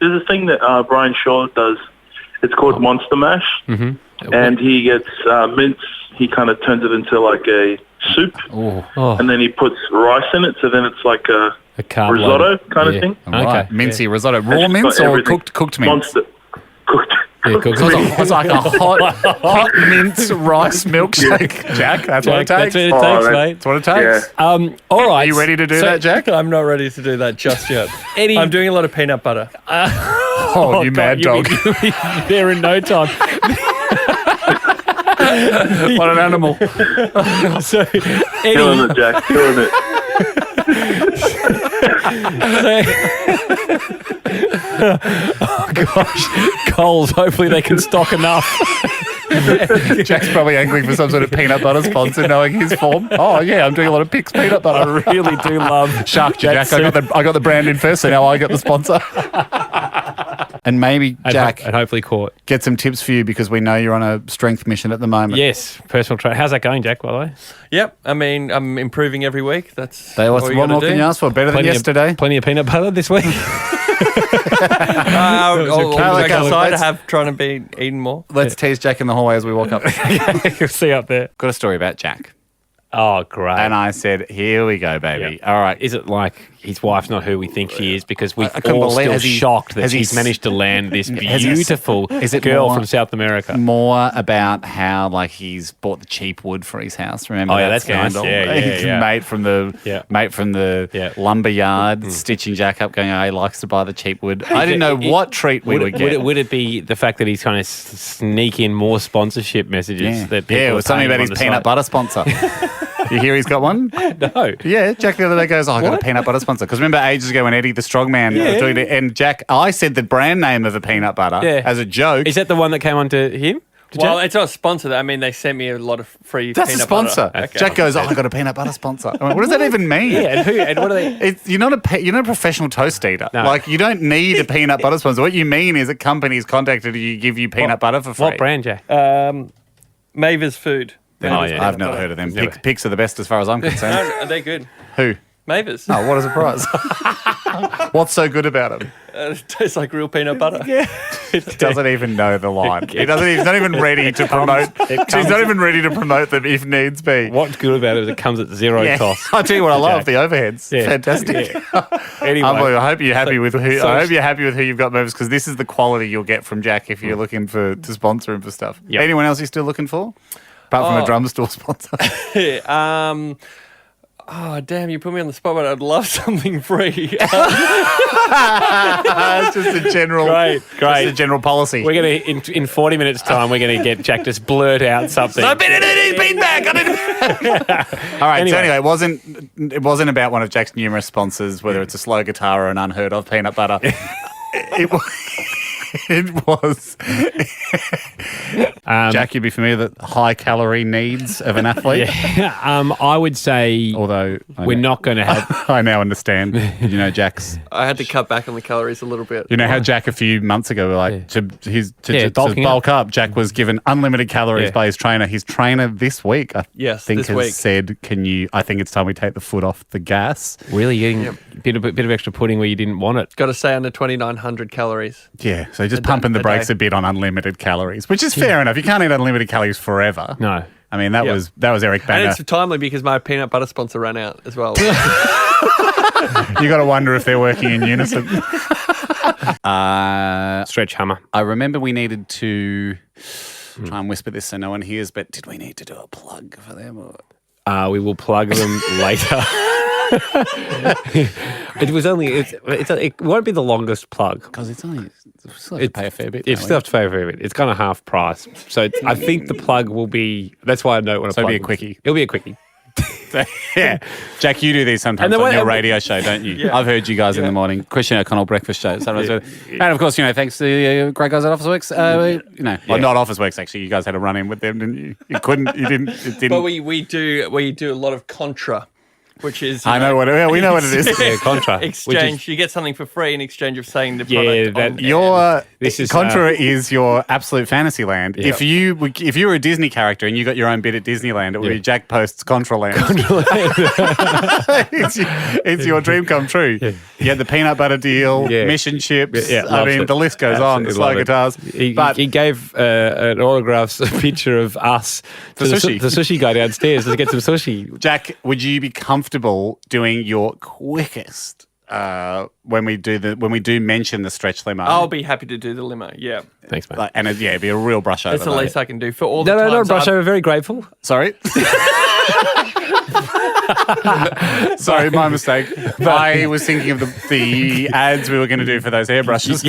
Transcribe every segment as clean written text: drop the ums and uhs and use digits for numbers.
there's a thing that Brian Shaw does. It's called Monster Mash, and he gets mince. He kind of turns it into like a soup, and then he puts rice in it. So then it's like a risotto kind of thing. Okay, mincy risotto, raw mince or cooked mince? Monster cooked. Yeah, it's like a hot mince rice milkshake, Jack. That's what it takes. That's what it takes, mate. That's what it takes. Yeah. All right. Are you ready to do that, Jack? I'm not ready to do that just yet. Eddie, I'm doing a lot of peanut butter. You mad dog. You'll be there in no time. What an animal. So, Eddie, Killing it, Jack. Killing it. oh gosh, Coles. Hopefully they can stock enough. Jack's probably angling for some sort of peanut butter sponsor, knowing his form. Oh yeah, I'm doing a lot of Pic's peanut butter. I really do love Shark Jack. I got the brand in first, so now I got the sponsor. And maybe Jack, and hopefully Court, get some tips for you because we know you're on a strength mission at the moment. Yes, personal trainer. How's that going, Jack? By the way. Yep. I mean, I'm improving every week. That's what more can you ask for? Better than yesterday. Plenty of peanut butter this week. I'll trying to be eating more. Let's tease Jack in the hallway as we walk up. You'll see up there. Got a story about Jack. Oh, great. And I said, here we go, baby. Yeah. All right. Is it like his wife's not who we think she is? Because we're all still shocked that he's managed to land this beautiful girl from South America. More about how he's bought the cheap wood for his house. Remember that's scandal? Nice. Yeah. Mate from the lumber yard stitching Jack up going, he likes to buy the cheap wood. I didn't know what treat we would get. Would it be the fact that he's kind of sneak in more sponsorship messages? It was something about his peanut butter sponsor. You hear he's got one? No. Yeah, Jack the other day goes, I got a peanut butter sponsor. Because remember ages ago when Eddie the strongman was doing it, and Jack, I said the brand name of the peanut butter as a joke. Is that the one that came onto him? Well, it's not sponsored. I mean, they sent me a lot of free That's peanut a sponsor. butter. Okay. Jack goes, I got a peanut butter sponsor. I went, what does that even mean? Yeah, and what are they? You're not a professional toast eater. No. You don't need a peanut butter sponsor. What you mean is a company's contacted you, give you peanut butter for free. What brand, Jack? Maver's Food. I've never heard of them. Picks are the best as far as I'm concerned. No, they're good. Who? Maver's. Oh, what a surprise. What's so good about them? It tastes like real peanut butter. Yeah. He doesn't even know the line. He's not even ready to promote. He's not even ready to promote them if needs be. What's good about it is it comes at zero cost. I'll tell you what I love, the overheads. Yeah. Fantastic. Yeah. Anyway. I hope you're happy with who you've got movers because this is the quality you'll get from Jack if you're looking to sponsor him for stuff. Yep. Anyone else you're still looking for? Apart from a drum store sponsor. Oh, damn, you put me on the spot, but I'd love something free. It's just a general great. A general policy. We're going to, in 40 minutes' time, we're going to get Jack to blurt out something. I've been back. All right, so anyway, it wasn't about one of Jack's numerous sponsors, whether it's a slow guitar or an unheard of peanut butter. It was. Jack, you'd be familiar with the high-calorie needs of an athlete? Yeah. I would say, although we're not going to have... I now understand. Jack's... I had to cut back on the calories a little bit. You know how Jack a few months ago, to bulk up, Jack was given unlimited calories by his trainer. His trainer this week, I think, has said, I think it's time we take the foot off the gas. Really? Getting a bit of extra pudding where you didn't want it? Got to stay under 2,900 calories. Yeah, so just pumping the brakes a bit on unlimited calories, which is fair enough. You can't eat unlimited calories forever. No. I mean, that was Eric Banner. And it's timely because my peanut butter sponsor ran out as well. You got to wonder if they're working in unison. Stretch hammer. I remember we needed to try and whisper this so no one hears, but did we need to do a plug for them? Or? We will plug them later. It won't be the longest plug because it's only still have to pay a fair bit. You still have to pay a fair bit. It's kind of half price. So I think the plug will be. That's why I don't want to. So it'll be a quickie. It'll be a quickie. Yeah, Jack, you do these sometimes on your radio show, don't you? Yeah. I've heard you guys in the morning, Christian O'Connell breakfast show. Sometimes, and of course, thanks to great guys at Office Works. Well, not Office Works actually. You guys had a run in with them, didn't you? You couldn't. You didn't. It didn't. But we do a lot of contra. which is we know what it is. Yeah, contra. Exchange. You get something for free in exchange of saying the product. Contra is your absolute fantasy land. Yep. If you were a Disney character and you got your own bit at Disneyland, it would be Jack Post's Contraland. It's your dream come true. Yeah. You had the peanut butter deal, mission chips. Yeah, the list goes on. The slow guitars. He gave an autograph picture of us to the sushi guy downstairs to get some sushi. Jack, would you be comfortable doing your quickest when we do mention the stretch limo? I'll be happy to do the limo. Yeah. Thanks, mate. And it'd be a real brush over. That's the least I can do for all the times. No, brush over. Very grateful. Sorry. Sorry, my mistake. I was thinking of the ads we were going to do for those hairbrushes.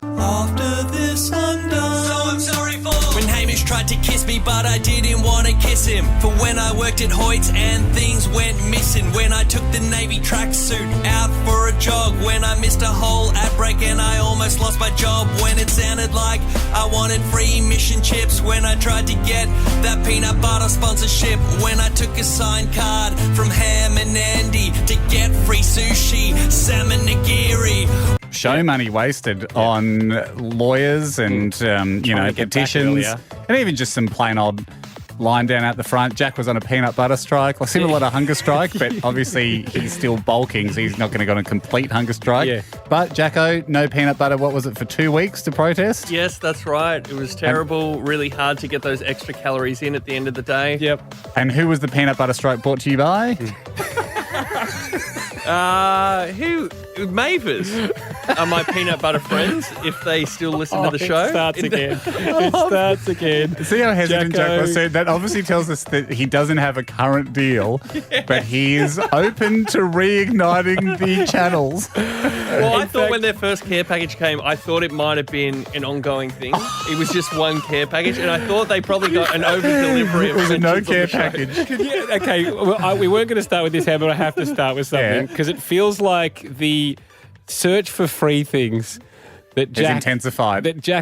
After this I'm done. So I'm sorry for when Hamish tried to kiss me, but I didn't want to kiss him. For when I worked at Hoyt's and things went missing. When I took the navy tracksuit out for a jog. When I missed a whole ad break and I almost lost my job. When it sounded like I wanted free mission chips. When I tried to get that peanut butter sponsorship. When I took a signed card from Ham and Andy to get free sushi, salmon nigiri. Show money wasted on lawyers and petitions, and even just some plain old line down out the front. Jack was on a peanut butter strike. I see a lot of hunger strike, but obviously he's still bulking, so he's not going to go on a complete hunger strike. Yeah. But Jacko, no peanut butter. What was it, for 2 weeks to protest? Yes, that's right. It was terrible. Really hard to get those extra calories in at the end of the day. Yep. And who was the peanut butter strike brought to you by? Mavis are my peanut butter friends, if they still listen to the show. It starts again. See how hesitant Jack was? So that obviously tells us that he doesn't have a current deal, but he's open to reigniting the channels. Well, I thought when their first care package came, I thought it might have been an ongoing thing. It was just one care package, and I thought they probably got an over-delivery. It was a no-care package. Okay, well, we weren't going to start with this, but I have to start with something, because it feels like the search for free things that Jack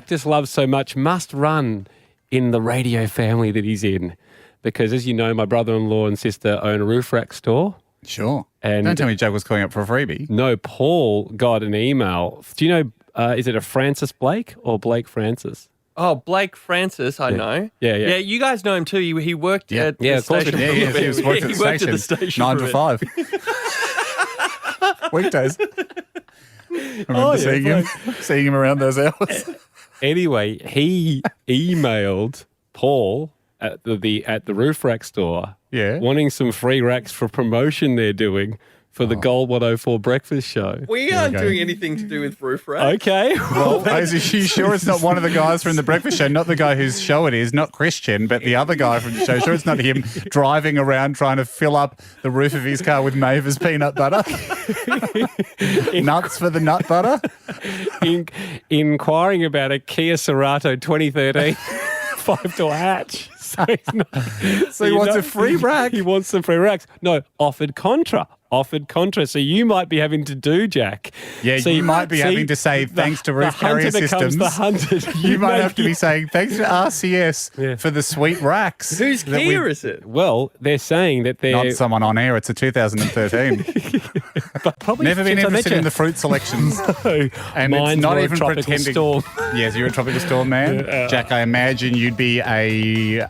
just loves so much must run in the radio family that he's in. Because, as you know, my brother-in-law and sister own a roof rack store. Sure. And don't tell me Jack was calling up for a freebie. No, Paul got an email. Do you know, is it a Francis Blake or Blake Francis? Oh, Blake Francis, I know. Yeah. Yeah, you guys know him too. He worked at the station. Yeah, he worked at the station. 9 to 5. Weekdays. I remember seeing him around those hours. Anyway, he emailed Paul at the roof rack store, wanting some free racks for promotion they're doing for the Gold 104 breakfast show. We aren't doing anything to do with roof rack. Okay. Well, are you sure it's not one of the guys from the breakfast show? Not the guy whose show it is, not Christian, but the other guy from the show. Sure, it's not him driving around trying to fill up the roof of his car with Mavis peanut butter. Nuts for the nut butter. Inquiring about a Kia Cerato 2013 5-door hatch. So he wants a free rack. He wants some free racks. No, offered contra. So you might be having to do, Jack. Yeah, so you might be having to say thanks to Roof Carrier Systems. The hunted. You might have to be saying thanks to RCS for the sweet racks. Whose Kia is it? Well, they're saying that they're... Not someone on air. It's a 2013. But probably never been interested in the fruit selections. No. And mine's it's not even Tropical pretending. Storm. Yes, you're a Tropical Storm man. Jack, I imagine you'd be a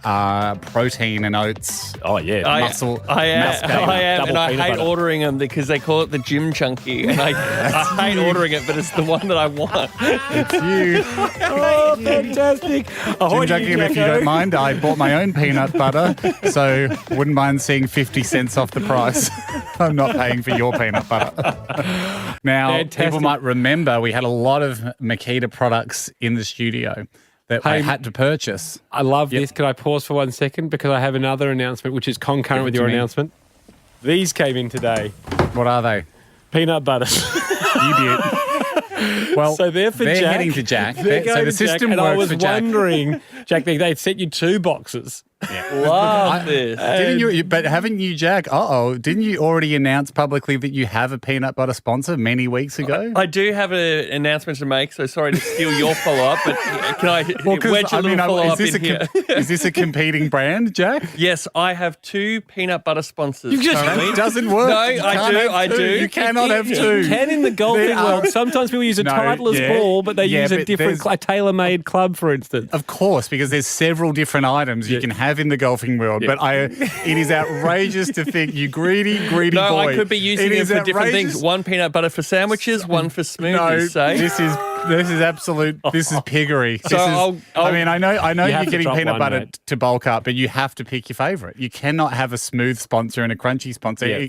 protein and oats muscle. I am, and I hate ordering them because they call it the gym chunky, and I hate ordering it, but it's the one that I want. It's you. Oh, fantastic. Gym Junkie, if you don't mind, I bought my own peanut butter, so wouldn't mind seeing 50 cents off the price. I'm not paying for your peanut butter. Now, people might remember we had a lot of Makita products in the studio that I had to purchase. I love this. Can I pause for 1 second? Because I have another announcement, which is concurrent with your announcement. These came in today. What are they? Peanut butter. You beaut. Well, so they're for they're Jack. Heading to Jack. So the system works and I was for Jack. wondering Jack, they sent you 2 boxes. Yeah. Love this. Haven't you, Jack? Didn't you already announce publicly that you have a peanut butter sponsor many weeks ago? I do have an announcement to make, so sorry to steal your follow-up, but can I wedge a little follow-up in here? Is this a competing brand, Jack? Yes, I have 2 peanut butter sponsors. It doesn't work. No, I do. You cannot have 2. You can in the golfing world. Sometimes people use a Titleist ball, but they use a different tailor-made club, for instance. Of course, because there's several different items you can have in the golfing world, but it is outrageous to think you greedy boy. No, I could be using it for different things. 1 peanut butter for sandwiches, 1 for smoothies. This is absolute. This is piggery. I know you're getting peanut butter to bulk up, but you have to pick your favourite. You cannot have a smooth sponsor and a crunchy sponsor. Yeah.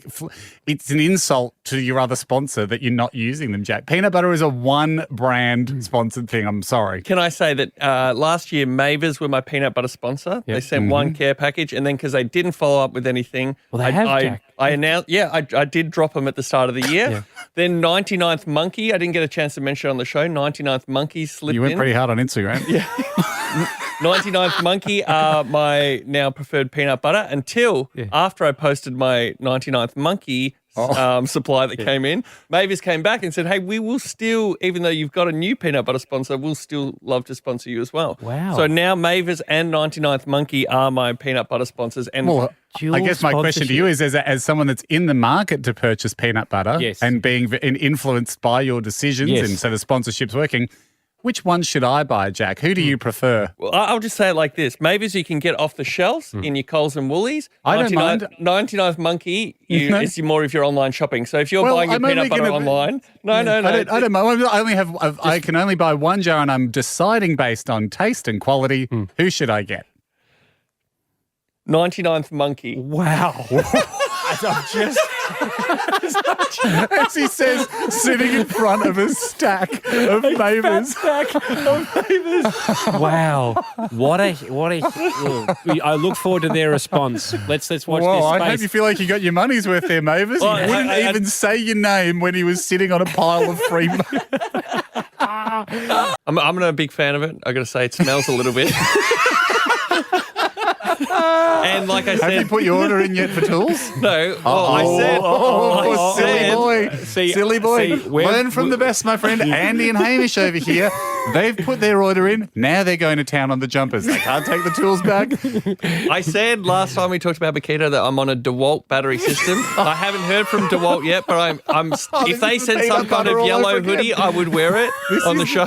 It's an insult to your other sponsor that you're not using them, Jack. Peanut butter is a one brand sponsored thing. I'm sorry. Can I say that last year Mavers were my peanut butter sponsor. Yep. They sent 1 care package, and then because they didn't follow up with anything, Jack. I announced. Yeah, I did drop them at the start of the year. Then 99th Monkey, I didn't get a chance to mention on the show. 99th Monkey slipped in. You went pretty hard on Instagram. Yeah. 99th Monkey are my now preferred peanut butter until after I posted my 99th Monkey supply that came in. Mavis came back and said, hey, we will still, even though you've got a new peanut butter sponsor, we'll still love to sponsor you as well. Wow. So now Mavis and 99th Monkey are my peanut butter sponsors. And I guess my question to you is, as someone that's in the market to purchase peanut butter and being influenced by your decisions, and so the sponsorship's working, which one should I buy, Jack? Who do you prefer? Well, I'll just say it like this. Mavis you can get off the shelves in your Coles and Woolies. I don't mind. 99th Monkey is more of your online shopping. So if you're buying your peanut butter online... No. I don't mind. I can only buy 1 jar and I'm deciding based on taste and quality. Who should I get? 99th Monkey. Wow. As he says, sitting in front of a stack of Mavers. Wow. What a I look forward to their response. Let's watch this space. I hope you feel like you got your money's worth there, Mavers. He wouldn't even say your name when he was sitting on a pile of free I'm not a big fan of it. I got to say it smells a little bit. And like I said... Have you put your order in yet for tools? No. Silly boy. Learn from the best, my friend. Andy and Hamish over here. They've put their order in. Now they're going to town on the jumpers. They can't take the tools back. I said last time we talked about Makita that I'm on a DeWalt battery system. I haven't heard from DeWalt yet, but I'm if they sent some kind of yellow hoodie, I would wear it on the show.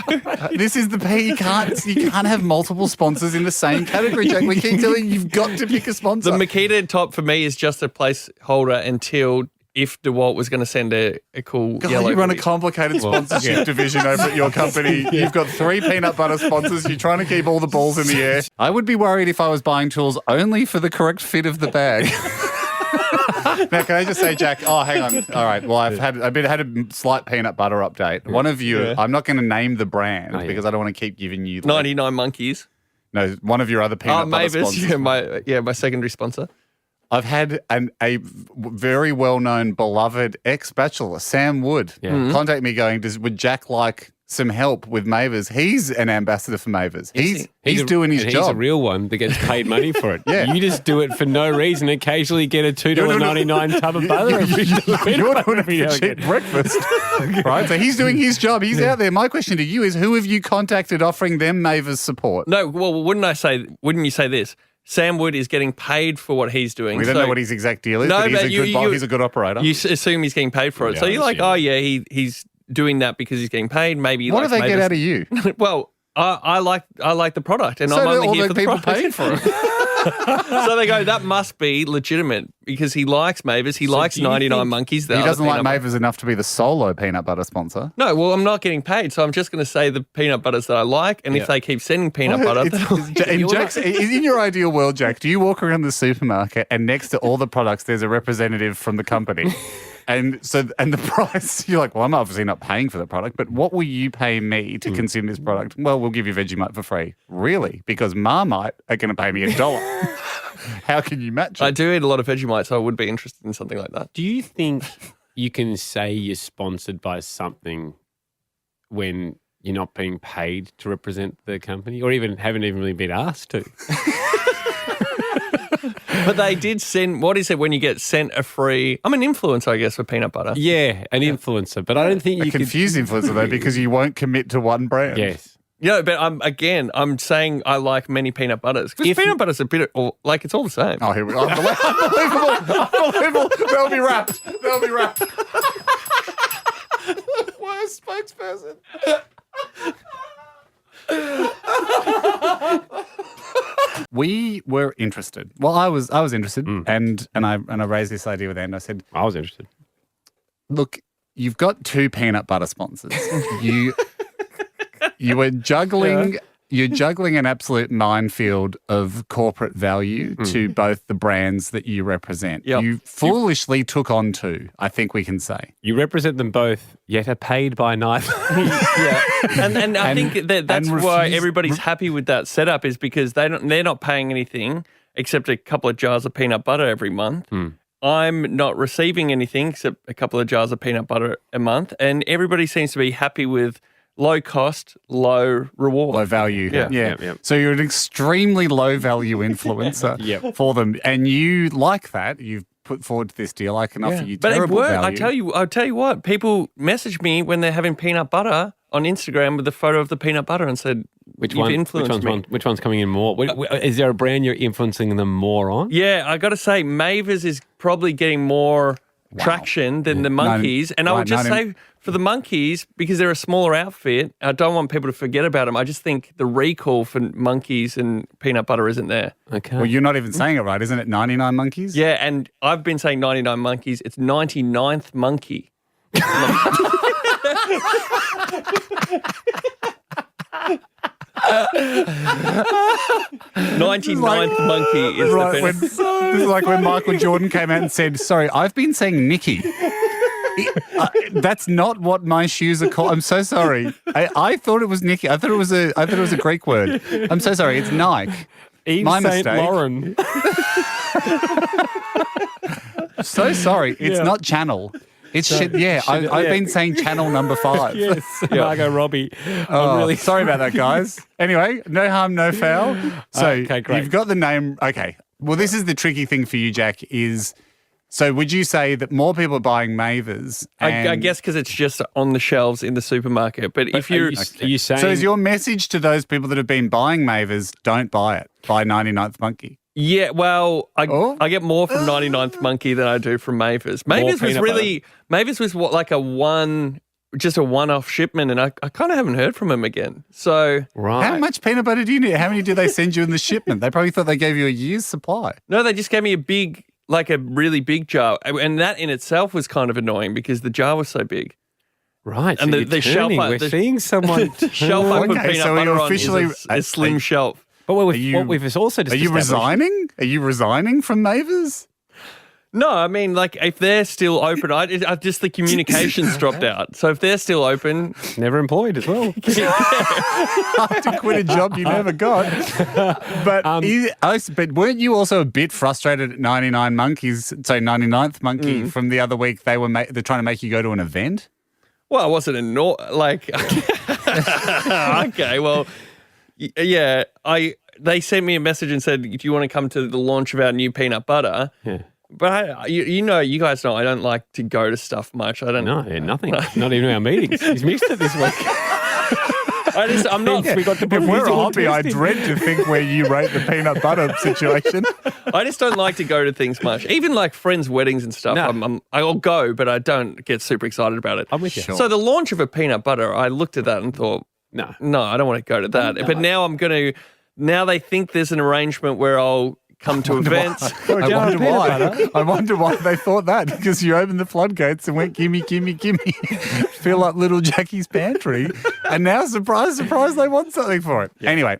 This is the pay. You can't have multiple sponsors in the same category, Jack. We keep telling you, you've got to pick a sponsor. The Makita top for me is just a placeholder until if DeWalt was going to send a cool yellow. You run a complicated sponsorship division over at your company. You've got 3 peanut butter sponsors. You're trying to keep all the balls in the air. I would be worried if I was buying tools only for the correct fit of the bag. Now, can I just say, Jack, hang on. All right. Well, I've had a slight peanut butter update. One of you, I'm not going to name the brand because I don't want to keep giving you 99 Monkeys. No, one of your other peanut butter sponsors. My secondary sponsor. I've had a very well-known, beloved ex-bachelor, Sam Wood, contact me going, would Jack like some help with Mavers? He's an ambassador for Mavers. He's doing his job. He's a real one that gets paid money for it. Yeah. You just do it for no reason. Occasionally get a $2.99 tub of butter. You're doing a cheap breakfast. Right? So he's doing his job. He's out there. My question to you is, who have you contacted offering them Mavers support? No, well, wouldn't you say this? Sam Wood is getting paid for what he's doing. We don't know what his exact deal is, but he's a good operator. You assume he's getting paid for it. So you're like, he's doing that because he's getting paid. Maybe what do they get out of you? Well, I like the product, and I'm only here for the product. Paid for it. So they go, that must be legitimate because he likes Mavers. He likes 99 Monkeys. He doesn't like Mavers enough to be the solo peanut butter sponsor. No, well, I'm not getting paid, so I'm just going to say the peanut butters that I like, and if they keep sending peanut butter... in your ideal world, Jack, do you walk around the supermarket and next to all the products there's a representative from the company? And the price, you're like, well, I'm obviously not paying for the product, but what will you pay me to consume this product? Well, we'll give you Vegemite for free. Really? Because Marmite are going to pay me $1. How can you match it? I do eat a lot of Vegemite, so I would be interested in something like that. Do you think you can say you're sponsored by something when you're not being paid to represent the company, or even haven't even really been asked to. But they did send, what is it when you get sent a free, I'm an influencer, I guess, for peanut butter. Yeah, an influencer. But I don't think you confuse influencer, though, because you won't commit to one brand. Yes. Yeah, but I'm saying I like many peanut butters. Because peanut butter's a bit, like, it's all the same. Oh, here we go. Unbelievable. They'll be wrapped. Worst spokesperson. We were interested. Well, I was interested, and I raised this idea with Andy. I said, I was interested. Look, you've got 2 peanut butter sponsors. You were juggling. Yeah. You're juggling an absolute minefield of corporate value to both the brands that you represent. Yep. You foolishly took on 2, I think we can say. You represent them both, yet are paid by neither. Yeah. And I think that's why everybody's happy with that setup, is because they're not paying anything except a couple of jars of peanut butter every month. I'm not receiving anything except a couple of jars of peanut butter a month, and everybody seems to be happy with low cost, low reward. Low value. Yeah. So you're an extremely low value influencer for them. And you like that. You've put forward this deal. I can offer you terrible value. I'll tell you what, people message me when they're having peanut butter on Instagram with a photo of the peanut butter and said, which one's coming in more? Is there a brand you're influencing them more on? Yeah, I got to say, Mavis is probably getting more traction than the monkeys. I would just say for the monkeys, because they're a smaller outfit, I don't want people to forget about them. I just think the recall for monkeys and peanut butter isn't there. Okay. Well, you're not even saying it right, isn't it? 99 monkeys? Yeah, and I've been saying 99 monkeys. It's 99th monkey. 99th monkey is the finish. This is like when Michael Jordan came out and said, sorry, I've been saying Nicky. That's not what my shoes are called. I'm so sorry. I thought it was Nicky. I thought it was a Greek word. I'm so sorry. It's Nike. Yves my Saint mistake. Laurent. So sorry. It's not Channel. It's shit. Yeah, I've been saying channel number 5. Yes, Margot Robbie. I'm really sorry about that, guys. Anyway, no harm, no foul. So okay, great. You've got the name. Okay. Well, this is the tricky thing for you, Jack, is... So would you say that more people are buying Mavers? I guess because it's just on the shelves in the supermarket. But if you're... Are you saying... So is your message to those people that have been buying Mavers, don't buy it, buy 99th Monkey? Yeah, well, I get more from 99th Monkey than I do from Mavers. Mavers was what, like a one-off shipment, and I kind of haven't heard from him again. So right. How much peanut butter do you need? How many did they send you in the shipment? They probably thought they gave you a year's supply. No, they just gave me a really big jar, and that in itself was kind of annoying because the jar was so big. Right, and so the shelf. We're seeing someone shelf I put peanut butter on is a slim shelf. But what we've also just Are you resigning? Are you resigning from Mavers? No, I mean, like, if they're still open, just the communications dropped out. So if they're still open... Never employed as well. To quit a job you never got. But weren't you also a bit frustrated at 99th Monkey from the other week? They're trying to make you go to an event? Well, I wasn't okay, well... Yeah, they sent me a message and said, if you want to come to the launch of our new peanut butter. Yeah. But you guys know I don't like to go to stuff much. I don't. No, nothing. Not even our meetings. He's missed it this week. I'm not. We got to if we're a hobby, I dread to think where you rate the peanut butter situation. I just don't like to go to things much. Even like friends' weddings and stuff. No. I'll go, but I don't get super excited about it. I'm with you. Sure. So the launch of a peanut butter, I looked at that and thought, no, I don't want to go to that. No. But now now they think there's an arrangement where I'll come to events. I wonder why they thought that, because you opened the floodgates and went, gimme, gimme, gimme. Feel like little Jackie's pantry. And now, surprise, surprise, they want something for it. Yeah. Anyway,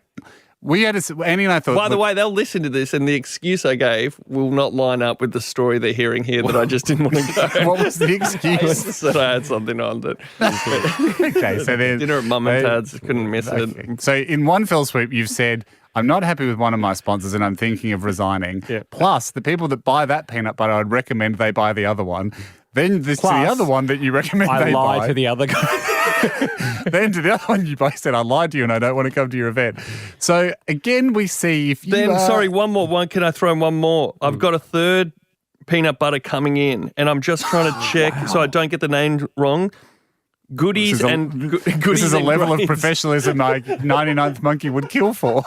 Andy and I thought... By the way, they'll listen to this and the excuse I gave will not line up with the story they're hearing here that I just didn't want to go. What was the excuse? That I had something on that. Okay, so then... Dinner at Mum and Dad's, couldn't miss it. So in one fell swoop, you've said... I'm not happy with one of my sponsors and I'm thinking of resigning. Yeah. Plus, the people that buy that peanut butter, I'd recommend they buy the other one. Then there's the other one that you recommend they buy. I lie to the other guy. Then to the other one, you both said, I lied to you and I don't want to come to your event. So again, we see if you one more. Can I throw in one more? I've got a third peanut butter coming in and I'm just trying to check so I don't get the name wrong. Goodies This is a level of professionalism my 99th monkey would kill for.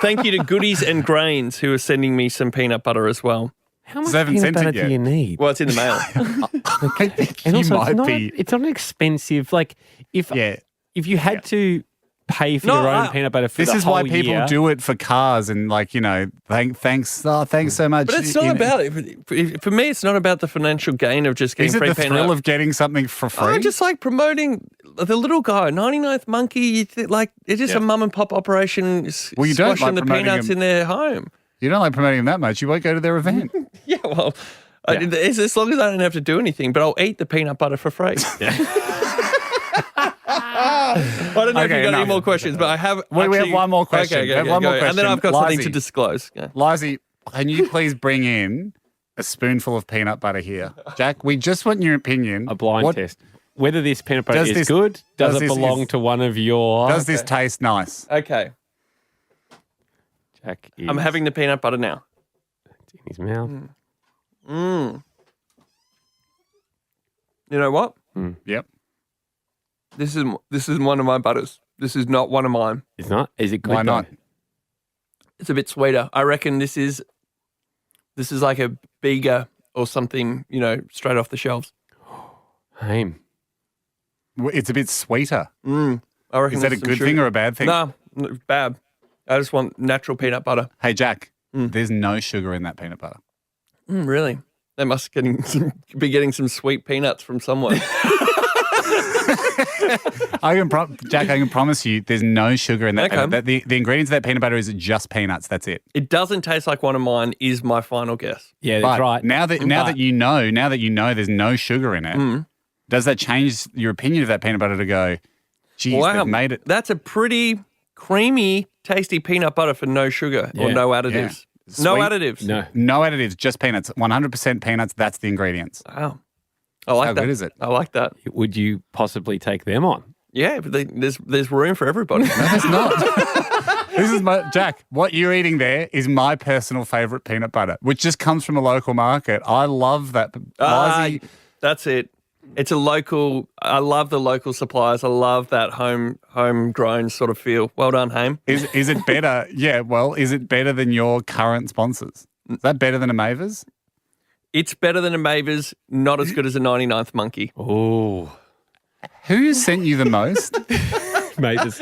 Thank you to Goodies and Grains who are sending me some peanut butter as well. How much peanut butter do you need? Well, it's in the mail. It's not expensive. Like if you had to pay for your own peanut butter for this the is whole why people year. do it for cars and thanks so much. But it's not about it. For me, it's not about the financial gain of just getting free peanut. Is it the thrill of getting something for free? I just like promoting the little guy, 99th monkey. It's just a mum and pop operation squashing the peanuts in their home. You don't like promoting them that much. You won't go to their event. Yeah, well, it's as long as I don't have to do anything, but I'll eat the peanut butter for free. I don't know if you've got any more questions, but I have. We have one more question. Okay, one more question. And then I've got something to disclose. Yeah. Lizzie, can you please bring in a spoonful of peanut butter here? Jack, we just want your opinion. A blind test. Whether this peanut butter is good, does it belong to one of your... Does this taste nice? Okay. Jack is... I'm having the peanut butter now. It's in his mouth. You know what? Yep. This is one of my butters. This is not one of mine. It's not? Is it good? Why not? It's a bit sweeter. I reckon this is like a Bega or something, straight off the shelves. Haim. It's a bit sweeter. I reckon is that a good thing or a bad thing? No, bad. I just want natural peanut butter. Hey, Jack, there's no sugar in that peanut butter. Really? They must be getting some sweet peanuts from someone. Jack, I can promise you there's no sugar in that peanut butter. The ingredients of that peanut butter is just peanuts. That's it. It doesn't taste like one of mine is my final guess. Yeah, that's right. Now that you know there's no sugar in it, does that change your opinion of that peanut butter to go, geez, they've made it? That's a pretty creamy, tasty peanut butter for no sugar or no additives. Yeah. No additives. No additives, just peanuts. 100% peanuts, that's the ingredients. Wow. I like that. How good is it? I like that. Would you possibly take them on? Yeah, but there's room for everybody. No, there's not. This is Jack, what you're eating there is my personal favourite peanut butter, which just comes from a local market. I love that. That's it. It's a local. I love the local suppliers. I love that homegrown sort of feel. Well done, Haim. Is it better? Yeah, well, is it better than your current sponsors? Is that better than a Mavers? It's better than a Mavers, not as good as a 99th monkey. Oh. Who sent you the most? Mavers.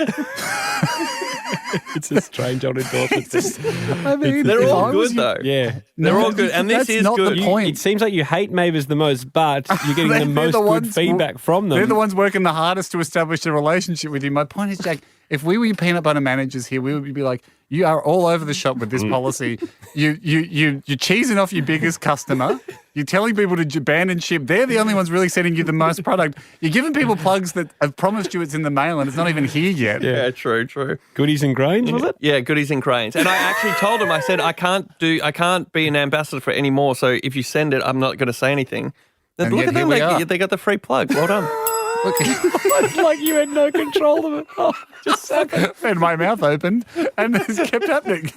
It's a strange old endorsement. They're all good, though. Yeah. They're all good. And this is not good. The point. It seems like you hate Mavers the most, but you're getting the most good feedback from them. They're the ones working the hardest to establish a relationship with you. My point is, Jack, if we were your peanut butter managers here, we would be like, you are all over the shop with this policy. You're cheesing off your biggest customer. You're telling people to abandon ship. They're the only ones really sending you the most product. You're giving people plugs that have promised you it's in the mail and it's not even here yet. Yeah, true. Goodies and Grains, was it? Yeah, Goodies and Grains. And I actually told them, I said, I can't be an ambassador for any more. So if you send it, I'm not going to say anything. Look at them. They got the free plug. Well done. It's like you had no control of it. Oh, just and my mouth opened and this kept happening.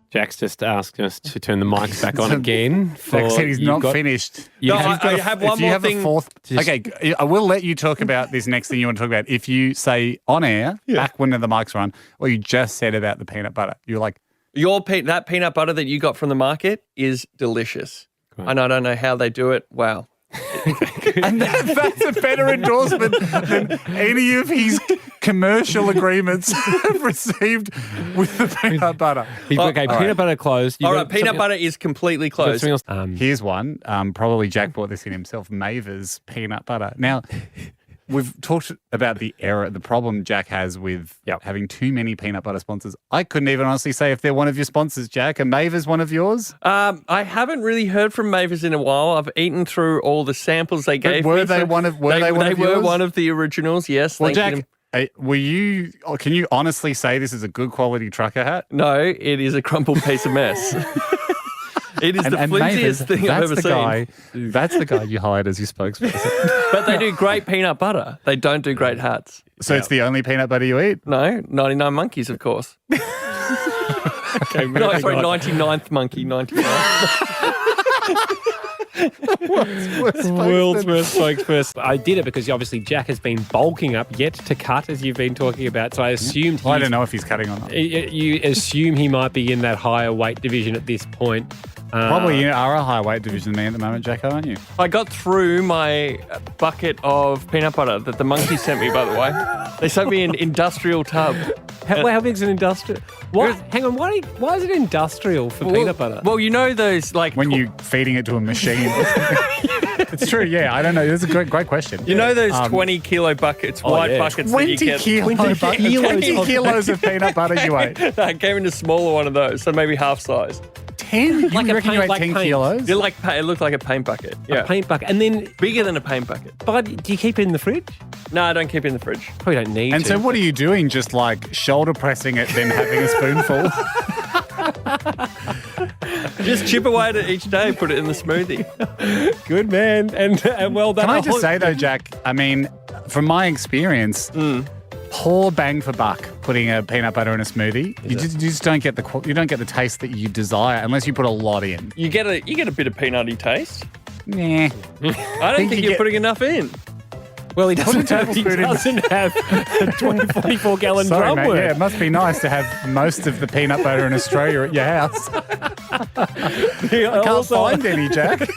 Jack's just asked us to turn the mics back on again. Jack said he's not finished. I have one more thing. Okay, I will let you talk about this next thing you want to talk about. If you say on air, back when the mics were on, what you just said about the peanut butter. You're like, that peanut butter that you got from the market is delicious. Right. And I don't know how they do it. Wow. And that's a better endorsement than any of his commercial agreements have received with the peanut butter. Peanut butter closed. All right, peanut butter is completely closed. Here's one. Probably Jack bought this in himself. Mavers peanut butter. Now, we've talked about the problem Jack has with having too many peanut butter sponsors. I couldn't even honestly say if they're one of your sponsors, Jack. Are Mavers one of yours? I haven't really heard from Mavers in a while. I've eaten through all the samples they gave me. They were one of the originals, yes. Well, Jack, can you honestly say this is a good quality trucker hat? No, it is a crumpled piece of mess. It is the flimsiest thing I've ever seen. That's the guy you hired as your spokesperson. But they do great peanut butter. They don't do great hats. So it's the only peanut butter you eat? No, 99 monkeys, of course. Okay, no, sorry, 99th monkey, 99. World's worst spokesperson. I did it because obviously Jack has been bulking up, yet to cut, as you've been talking about. So I assumed I don't know if he's cutting or not. You assume he might be in that higher weight division at this point. Probably you are a high weight division than me at the moment, Jacko, aren't you? I got through my bucket of peanut butter that the monkey sent me, by the way. They sent me an industrial tub. How big is an industrial? What? Hang on, why is it industrial for peanut butter? Well, you know those like... When you're feeding it to a machine. It's true, yeah. I don't know. That's a great question. You know those 20-kilo buckets, white buckets that you get? 20 kilos of peanut butter you ate. No, I came in a smaller one of those, so maybe half size. 10? You reckon you ate 10 kilos? It looked like a paint bucket. Yeah. A paint bucket. And then... Bigger than a paint bucket. But do you keep it in the fridge? No, I don't keep it in the fridge. Probably don't need And to. so what are you doing? Just like shoulder pressing it, then having a spoonful? Just chip away at it each day, put it in the smoothie. Good man. And well done. Can I just say though, Jack, I mean, from my experience... Poor bang for buck putting a peanut butter in a smoothie. You just don't get the taste that you desire unless you put a lot in. You get a bit of peanutty taste. Nah. I don't think you're putting enough in. Well, he doesn't have a 24-gallon drum worth. Yeah, it must be nice to have most of the peanut butter in Australia at your house. I can't find any, Jack.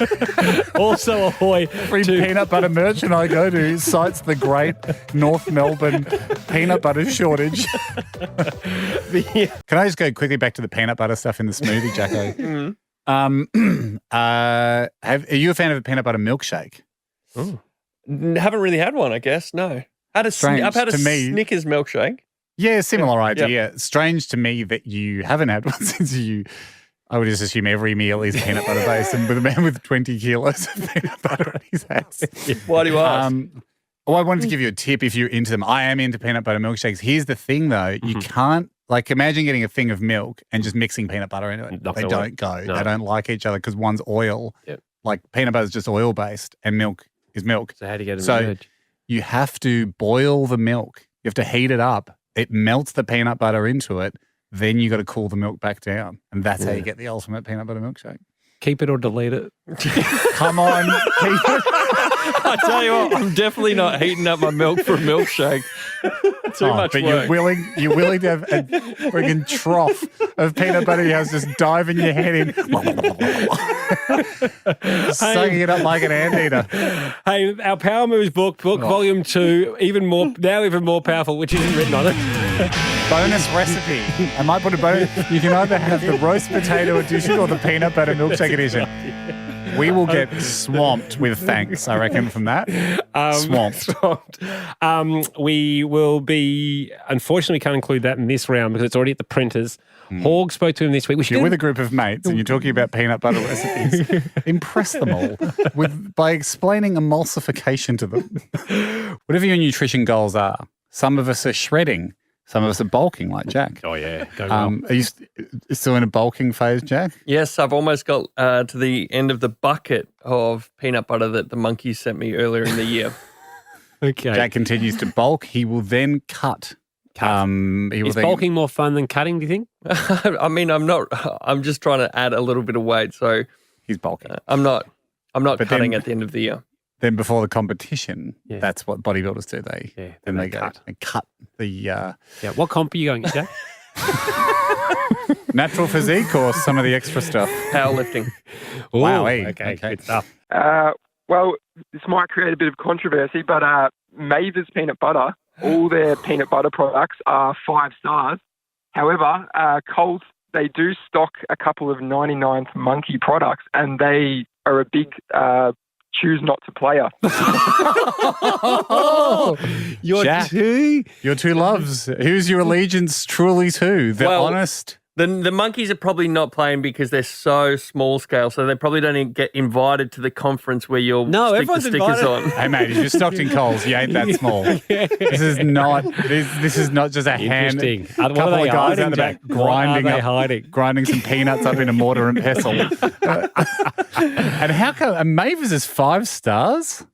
Also, ahoy. Every peanut butter merchant I go to cites the great North Melbourne peanut butter shortage. Can I just go quickly back to the peanut butter stuff in the smoothie, Jacko? Are you a fan of a peanut butter milkshake? Ooh. Haven't really had one, I guess. No. I've had a Snickers milkshake. Yeah, similar idea. Yep. Strange to me that you haven't had one since I would just assume every meal is peanut butter based, and with a man with 20 kilos of peanut butter in his house. Why do you ask? I wanted to give you a tip if you're into them. I am into peanut butter milkshakes. Here's the thing though, you can't, like, imagine getting a thing of milk and just mixing peanut butter into it. They don't go. No. They don't like each other because one's oil. Yep. Like peanut butter is just oil based and milk is milk. So how do you get it merged? You have to boil the milk. You have to heat it up. It melts the peanut butter into it. Then you got to cool the milk back down. And that's how you get the ultimate peanut butter milkshake. Keep it or delete it. Come on, keep it. I tell you what, I'm definitely not heating up my milk for a milkshake. Too much but work. You're willing to have a friggin' trough of peanut butter you have just diving your head in. Sucking it up like an anteater. Hey, our Power Moves book volume 2, even more powerful, which isn't written on it. Bonus recipe. I might put a bonus. You can either have the roast potato edition or the peanut butter milkshake edition. We will get swamped with thanks, I reckon, from that. Swamped. We will be, unfortunately, can't include that in this round because it's already at the printers. Hogg spoke to him this week. You're with a group of mates and you're talking about peanut butter recipes. Impress them all by explaining emulsification to them. Whatever your nutrition goals are, some of us are shredding. Some of us are bulking, like Jack. Oh, yeah. Are you still in a bulking phase, Jack? Yes, I've almost got to the end of the bucket of peanut butter that the monkey sent me earlier in the year. Okay. Jack continues to bulk. He will then cut. Is bulking more fun than cutting, do you think? I mean, I'm just trying to add a little bit of weight, so he's bulking. I'm not cutting at the end of the year. Then before the competition, that's what bodybuilders do. They cut the. What comp are you going, Jack? Natural physique or some of the extra stuff? Powerlifting. Wow. Okay. Good stuff. Well, this might create a bit of controversy, but Maver's peanut butter, all their peanut butter products are 5 stars. However, Coles, they do stock a couple of 99th Monkey products, and they are a big choose not to player. Your two loves. Who's your allegiance truly to? The honest The monkeys are probably not playing because they're so small scale, so they probably don't even get invited to the conference where you'll stick the stickers invited. on. Hey mate, if you're stocked in Coles, you ain't that small. This is not just a hand. Couple of guys out the back grinding some peanuts up in a mortar and pestle. And how come Mavis is 5 stars?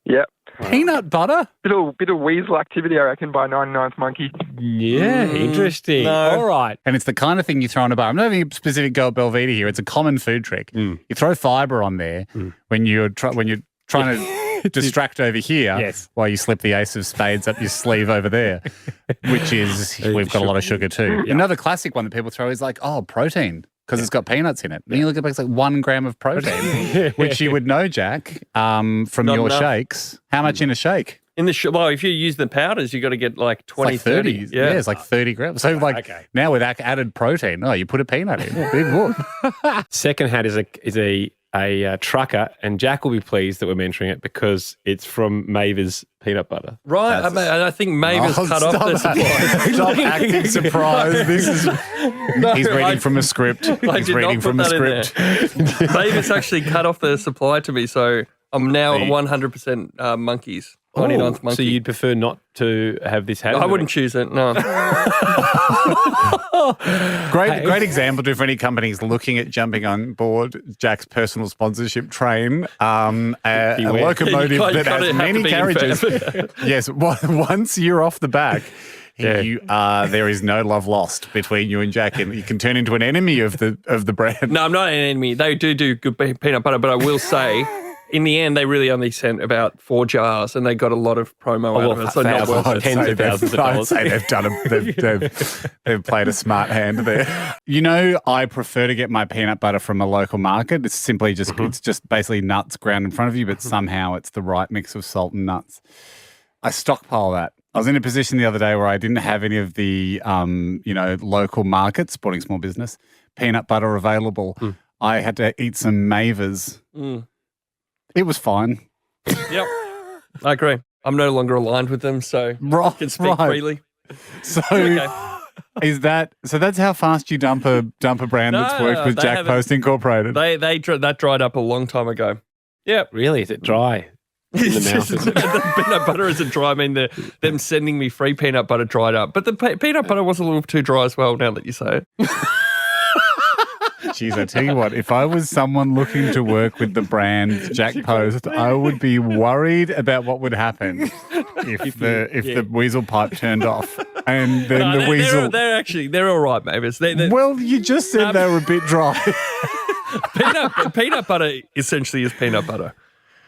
Yep. Peanut butter? Bit of weasel activity, I reckon, by 99th Monkey. Yeah, interesting. No. All right. And it's the kind of thing you throw in a bar. I'm not having a specific go at Belvedere here. It's a common food trick. You throw fibre on there when you're trying to distract over here while you slip the ace of spades up your sleeve over there, which is we've got a lot of sugar too. Yeah. Another classic one that people throw is like, protein. Because it's got peanuts in it. And you look at it, it's like 1 gram of protein, which you would know, Jack, from Not your enough. Shakes. How much in a shake? In the well, if you use the powders, you got to get like 20, It's like 30. 30. Yeah, it's like 30 grams. So now with added protein, you put a peanut in. Big whoop. Second hat is a trucker, and Jack will be pleased that we're mentioning it because it's from Mavis Peanut Butter. Right. I think Mavis cut off their supply. Stop acting surprised. He's reading from a script. He's reading from a script. Mavis actually cut off their supply to me, so I'm now 100% monkeys. 29th monkey. So you'd prefer not to have this hat? I wouldn't choose it, no. Great example to for any companies looking at jumping on board Jack's personal sponsorship train. A locomotive that has many carriages. Yes, once you're off the back, there is no love lost between you and Jack, and you can turn into an enemy of the brand. No, I'm not an enemy. They do good peanut butter, but I will say, in the end, they really only sent about 4 jars, and they got a lot of promo out of it. So not worth it. Tens of thousands of dollars. I'd say they've played a smart hand there. I prefer to get my peanut butter from a local market. It's simply it's just basically nuts ground in front of you, but somehow it's the right mix of salt and nuts. I stockpile that. I was in a position the other day where I didn't have any of the local markets, supporting small business, peanut butter available. I had to eat some Mavis. It was fine. Yep. I agree. I'm no longer aligned with them, so I can speak freely. So that's how fast you dump a brand that's worked with Jack Post Incorporated. That dried up a long time ago. Yep. Really? Is it dry? In the mouth, the peanut butter isn't dry. I mean, them sending me free peanut butter dried up. But the peanut butter was a little too dry as well, now that you say it. Jeez, I tell you what, if I was someone looking to work with the brand Jack Post, I would be worried about what would happen if the weasel pipe turned off. And then the weasel... They're all right, Mavis. Well, you just said they were a bit dry. Peanut butter essentially is peanut butter.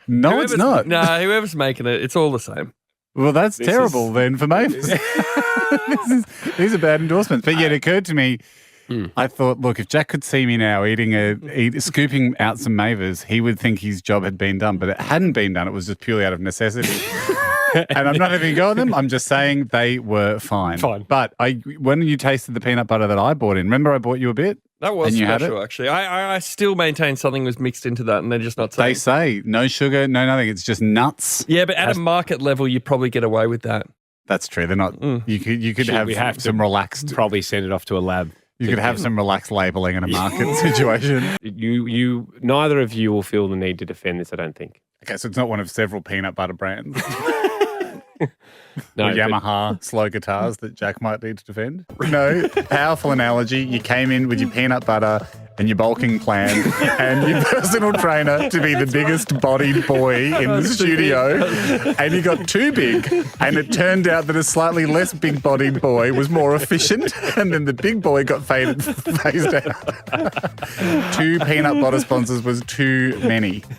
No, it's not. No, whoever's making it, it's all the same. Well, that's terrible then for Mavis. These are bad endorsements. But yet it occurred to me, I thought, look, if Jack could see me now scooping out some Mavis, he would think his job had been done, but it hadn't been done. It was just purely out of necessity. And I'm not having a go at them. I'm just saying they were fine. But when you tasted the peanut butter that I bought in, remember I bought you a bit? That was special, actually. I still maintain something was mixed into that, and they're just not saying. They say no sugar, no nothing. It's just nuts. Yeah, but at a market level, you probably get away with that. That's true. They're not. You could have some relaxed. Probably send it off to a lab. You could have some relaxed labelling in a market situation. Neither of you will feel the need to defend this, I don't think. Okay, so it's not one of several peanut butter brands. No, or Yamaha slow guitars that Jack might need to defend. No, powerful analogy. You came in with your peanut butter and your bulking plan and your personal trainer to be the biggest bodied boy in the studio, and you got too big, and it turned out that a slightly less big bodied boy was more efficient, and then the big boy got phased out. 2 peanut butter sponsors was too many.